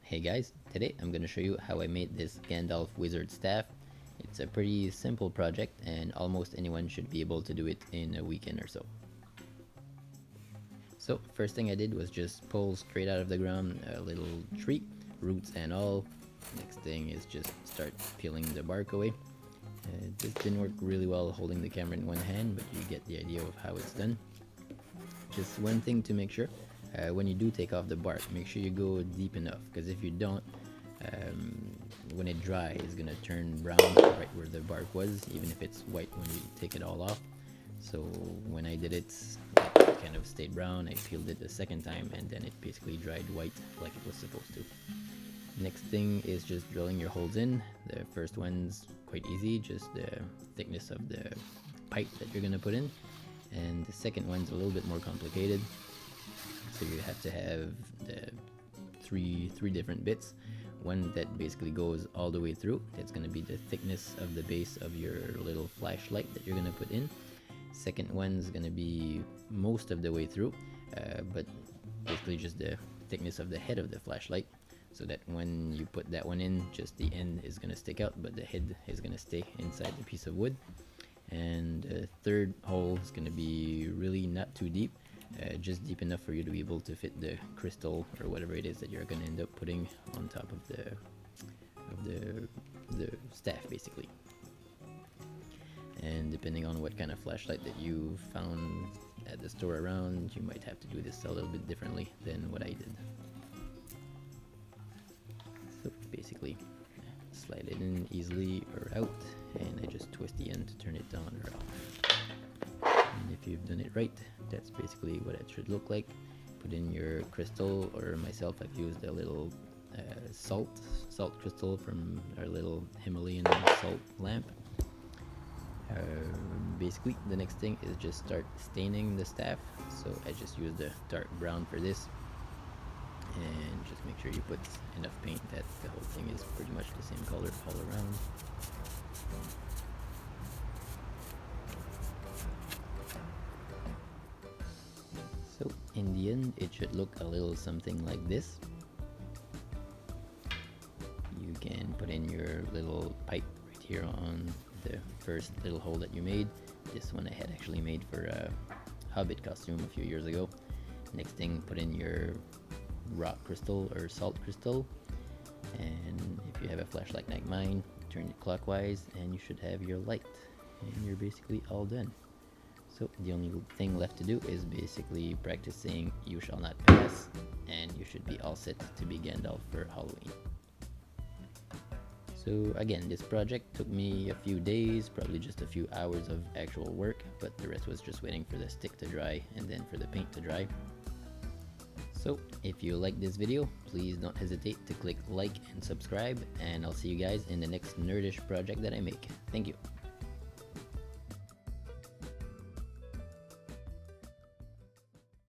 Hey guys, today I'm going to show you how I made this Gandalf wizard staff. It's a pretty simple project and almost anyone should be able to do it in a weekend or so. So first thing I did was just pull straight out of the ground a little tree, roots and all. Next thing is just start peeling the bark away. This didn't work really well holding the camera in one hand, but you get the idea of how it's done. Just one thing to make sure, when you do take off the bark, make sure you go deep enough, because if you don't, when it dries, it's gonna turn brown right where the bark was, even if it's white when you take it all off. So when I did it, it kind of stayed brown. I peeled it the second time and then it basically dried white like it was supposed to. Next thing is just drilling your holes in. The first one's quite easy, just the thickness of the pipe that you're gonna put in, and the second one's a little bit more complicated. So you have to have the three different bits. One that basically goes all the way through. That's going to be the thickness of the base of your little flashlight that you're going to put in. Second one's going to be most of the way through, but basically just the thickness of the head of the flashlight, so that when you put that one in, just the end is going to stick out, but the head is going to stay inside the piece of wood. And the third hole is going to be really not too deep, just deep enough for you to be able to fit the crystal or whatever it is that you're going to end up putting on top of the staff basically. And depending on what kind of flashlight that you found at the store around, you might have to do this a little bit differently than what I did. So basically slide it in easily or out, and I just twist the end to turn it on or off. And if you've done it right, that's basically what it should look like. Put in your crystal, or myself, I've used a little salt crystal from our little Himalayan salt lamp. Basically the next thing is just start staining the staff. So I just use the dark brown for this, and just make sure you put enough paint that the whole thing is pretty much the same color all around. So in the end, it should look a little something like this. You can put in your little pipe right here on the first little hole that you made. This one I had actually made for a Hobbit costume a few years ago. Next thing, put in your rock crystal or salt crystal, and if you have a flashlight like mine, turn it clockwise and you should have your light, and you're basically all done. So the only thing left to do is basically practicing "You Shall Not Pass," and you should be all set to be Gandalf for Halloween. So again, this project took me a few days, probably just a few hours of actual work, but the rest was just waiting for the stick to dry and then for the paint to dry. So if you like this video, please don't hesitate to click like and subscribe, and I'll see you guys in the next nerdish project that I make. Thank you.